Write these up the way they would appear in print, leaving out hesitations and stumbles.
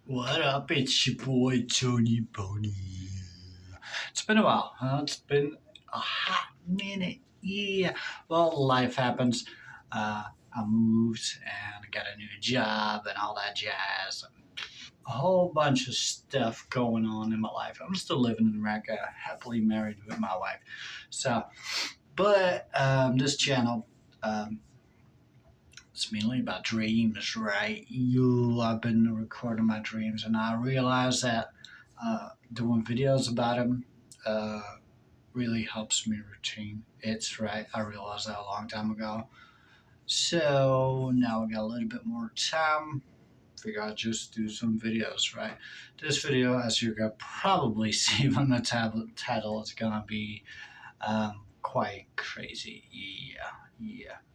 What up? It's your boy Tony Pony. It's been a while, huh? It's been a hot minute. Yeah. Well, life happens. I moved and got a new job and all that jazz. A whole bunch of stuff going on in my life. I'm still living in America, happily married with my wife. So, but this channel, um, it's mainly about dreams, right? I've been recording my dreams, and I realized that doing videos about them uh, really helps me retain it, right? I realized that a long time ago. So now we got a little bit more time. Figure I'd just do some videos, right? This video, as you can probably see from the title, is gonna be quite crazy. Yeah.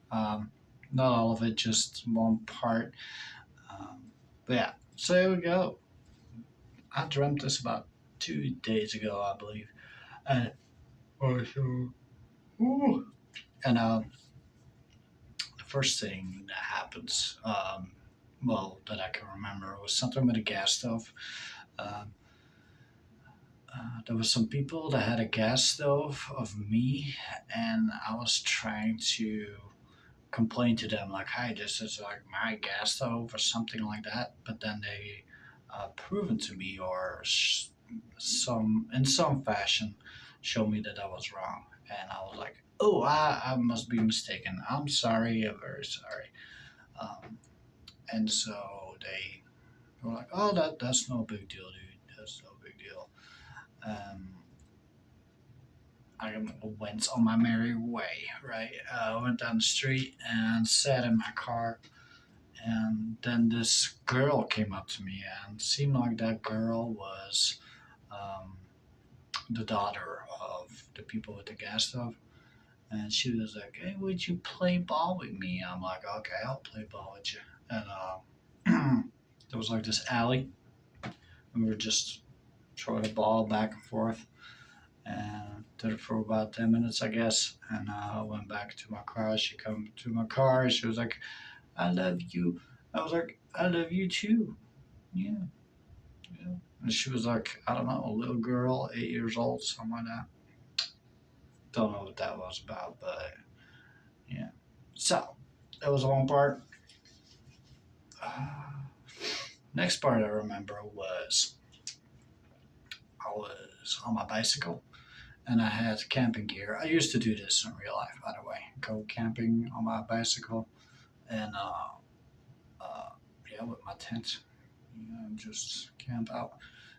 Not all of it, just one part. But yeah, so here we go. I dreamt this about 2 days ago, I believe. And or so, ooh. And the first thing that happens, well, that I can remember was something with a gas stove. Um, there was some people that had a gas stove of me, and I was trying to complain to them like, "Hey, this is like my gas stove" or something like that. But then they proven to me or some in some fashion show me that I was wrong, and I was like, "Oh, I must be mistaken. I'm sorry. I'm very sorry." Um, and so they were like, "Oh, that's no big deal, dude. That's no big deal." Um, I went on my merry way, right? I went down the street and sat in my car. And then this girl came up to me, and it seemed like that girl was um, the daughter of the people with the gas stove. And she was like, "Hey, would you play ball with me?" I'm like, "Okay, I'll play ball with you." And there was like this alley, and we were just throwing the ball back and forth. And did it for about 10 minutes, I guess. And I went back to my car. She come to my car. She was like, "I love you." I was like, "I love you too." Yeah. Yeah. And she was like, I don't know, a little girl, 8 years old, something like that. Don't know what that was about, but yeah. So that was one part. Uh, Next part I remember was I was on my bicycle and I had camping gear. I used to do this in real life, by the way, go camping on my bicycle and uh, yeah, with my tent, just camp out.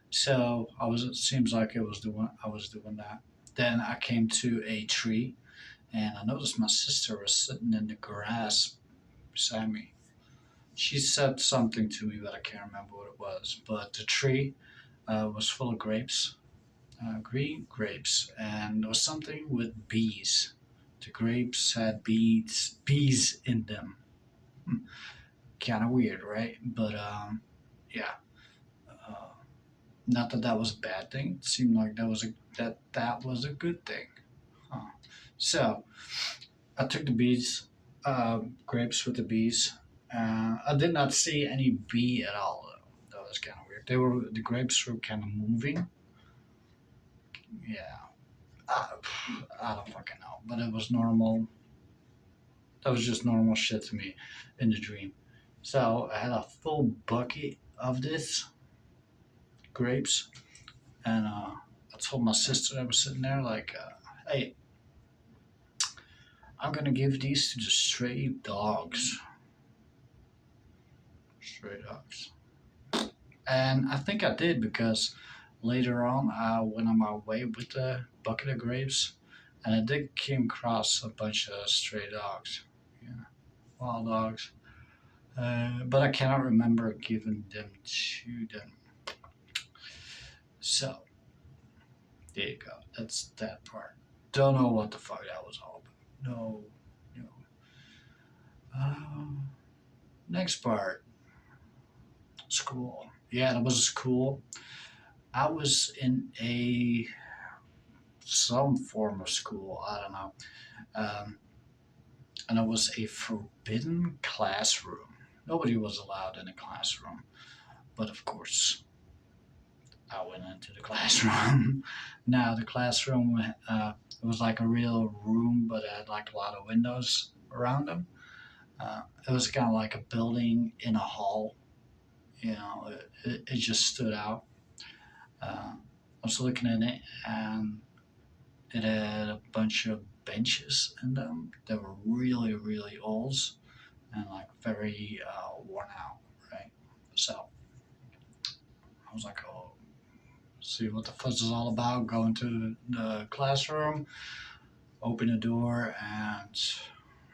So I was. It seems like it was doing. I was doing that. Then I came to a tree, and I noticed my sister was sitting in the grass beside me. She said something to me, but I can't remember what it was. But the tree was full of grapes, green grapes, and there was something with bees. The grapes had bees in them. Kind of weird, right? But yeah. Uh, Not that that was a bad thing. It seemed like that was a good thing. Huh. So I took the bees, grapes with the bees. I did not see any bee at all. Though. That was kind of weird. The grapes were kind of moving. Yeah, I, I don't fucking know, but it was normal. That was just normal shit to me in the dream. So I had a full bucket of this grapes, and I told my sister that was sitting there like, "Hey, I'm gonna give these to the stray dogs." Stray dogs. And I think I did because later on I went on my way with the bucket of grapes and I did came across a bunch of stray dogs. Yeah, wild dogs. But I cannot remember giving them to them. So there you go. That's that part. Don't know what the fuck that was all about. No, no. Um, Next part. School. Yeah, that was school. I was in a some form of school. I don't know, um, and it was a forbidden classroom. Nobody was allowed in a classroom. But of course, I went into the classroom. Now the classroom, it was like a real room, but it had like a lot of windows around them. It was kind of like a building in a hall. It just stood out. I was looking at it, and it had a bunch of benches in them that were really, really old and like very worn out, right? So I was like, oh, see what the fuss is all about. Go into the classroom, open the door, and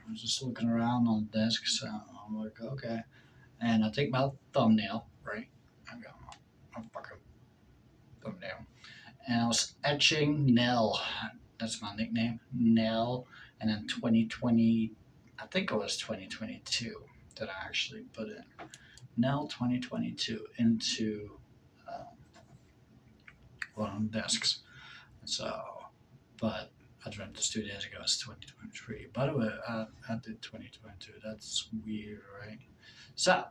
I was just looking around on the desk. So I'm like, okay. And I take my thumbnail, right? I got my fucking thumbnail. And I was etching Nell. That's my nickname, Nell. And then 2020, I think it was 2022 that I actually put in Nell 2022 into uh, one of the desks. So, but I dreamt this 2 days ago. It's 2023. By the way, I did 2022. That's weird, right? So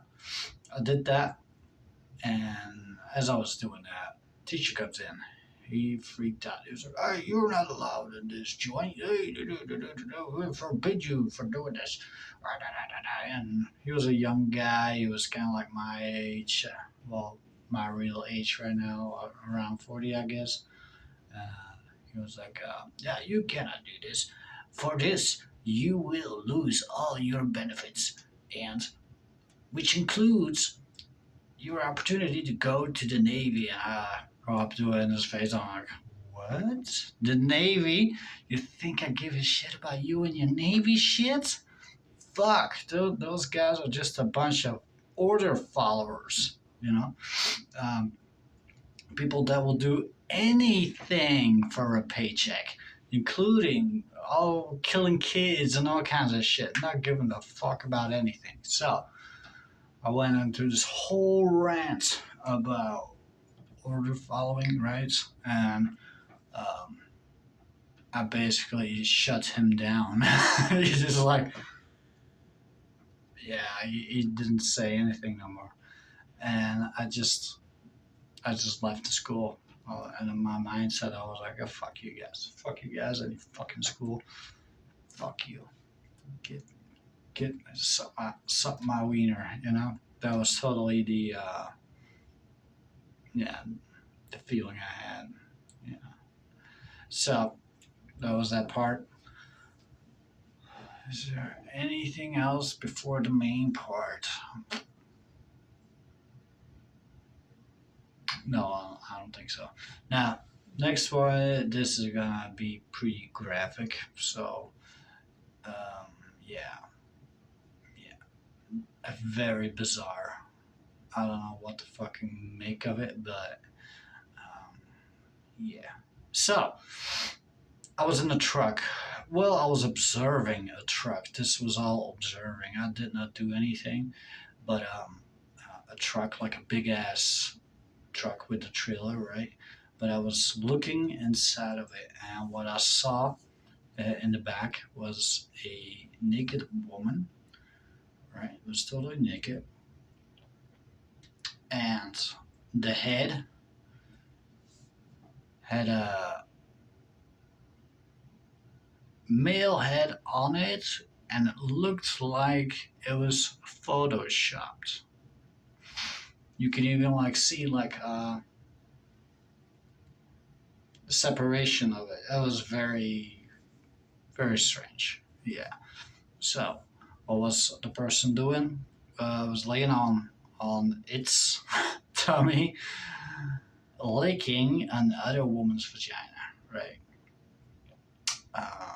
I did that, and as I was doing that, teacher comes in. He freaked out. He was like, "Hey, you're not allowed in this joint. Hey, we forbid you from doing this." And he was a young guy. He was kind of like my age. Well, my real age right now, around 40, I guess. Uh, he was like, "Yeah, you cannot do this. For this, you will lose all your benefits, and which includes your opportunity to go to the Navy." And I go up to it in his face. I'm like, what? The Navy? You think I give a shit about you and your Navy shit? Fuck, those guys are just a bunch of order followers, you know? Um, People that will do anything for a paycheck, including killing kids and all kinds of shit, not giving a fuck about anything. So I went into this whole rant about order following, right? And um, I basically shut him down. He's just like, yeah, he didn't say anything no more. And I just left the school. And in my mindset, I was like, oh, fuck you guys, any fucking school, fuck you, get suck my wiener, you know. That was totally the yeah the feeling I had. Yeah. So that was that part. Is there anything else before the main part? No, I don't think so. Now, next one, this is gonna be pretty graphic. So, um, yeah, yeah, very bizarre. I don't know what to fucking make of it, but yeah. So, I was in a truck. Well, I was observing a truck. This was all observing. I did not do anything, but a truck, like a big ass truck with a trailer, right? But I was looking inside of it, and what I saw in the back was a naked woman, right? It was totally naked, and the head had a male head on it, and it looked like it was photoshopped. You can even like see like the separation of it. It was very, very strange. Yeah. So, what was the person doing? Was laying on its tummy, licking another woman's vagina. Right. Uh,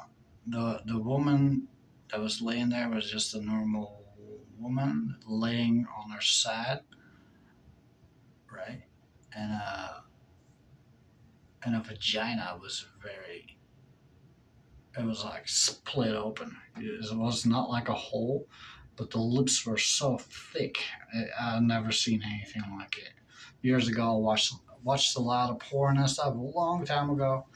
the woman that was laying there was just a normal woman laying on her side. Right. And a vagina was very. It was like split open. It was not like a hole, but the lips were so thick. I've never seen anything like it. Years ago, I watched a lot of porn and stuff a long time ago.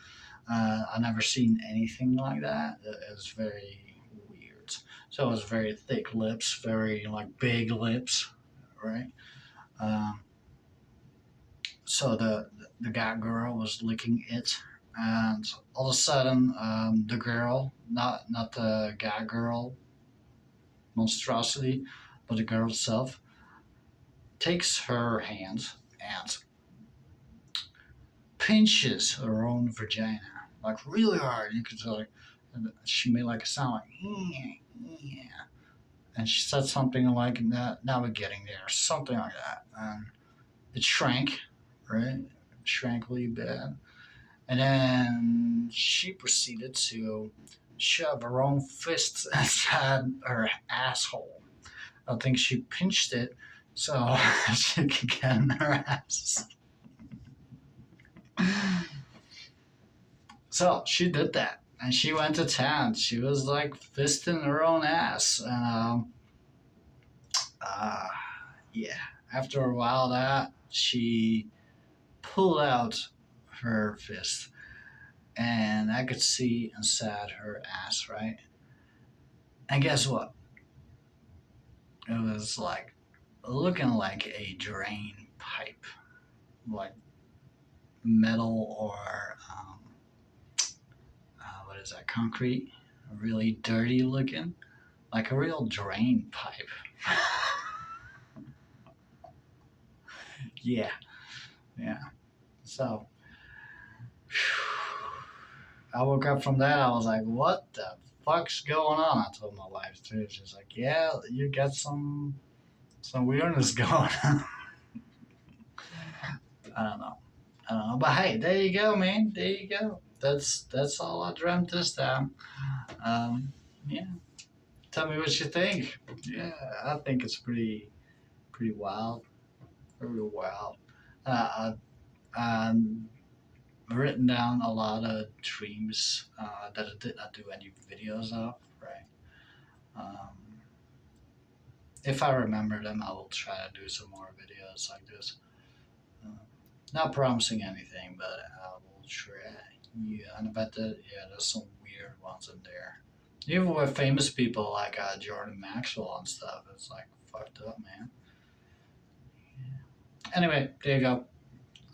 I never seen anything like that. It was very weird. So it was very thick lips, very like big lips, right? Um, So the guy girl was licking it, and all of a sudden, the girl, not the guy girl monstrosity, but the girl itself, takes her hand and pinches her own vagina like really hard. You could tell, like, she made like a sound like yeah, and she said something like that. Now we're getting there, something like that, and it shrank, right? It shrank really bad, and then she proceeded to shove her own fist inside her asshole. I think she pinched it so she could get in her ass. So she did that, and she went to town. She was like fisting her own ass, and uh, yeah. After a while, that she pulled out her fist, and I could see inside her ass, right? And guess what? It was like looking like a drain pipe, like metal or what is that? Concrete, really dirty looking, like a real drain pipe. Yeah, yeah. So I woke up from that. I was like, "What the fuck's going on?" I told my wife too. She's like, "Yeah, you got some weirdness going on." I don't know. I don't know. But hey, there you go, man. There you go. That's all I dreamt this time. Um, yeah. Tell me what you think. Yeah, I think it's pretty wild. Pretty wild. Uh, I've written down a lot of dreams that I did not do any videos of. Right. Um, if I remember them, I will try to do some more videos like this. Uh, Not promising anything, but I will try. Yeah, and I bet that yeah, there's some weird ones in there. Even with famous people like Jordan Maxwell and stuff, it's like fucked up, man. Anyway, there you go.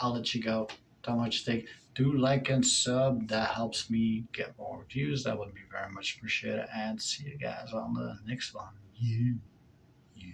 I'll let you go. Tell me what you think. Do like and sub. That helps me get more views. That would be very much appreciated. And see you guys on the next one. Yeah. Yeah.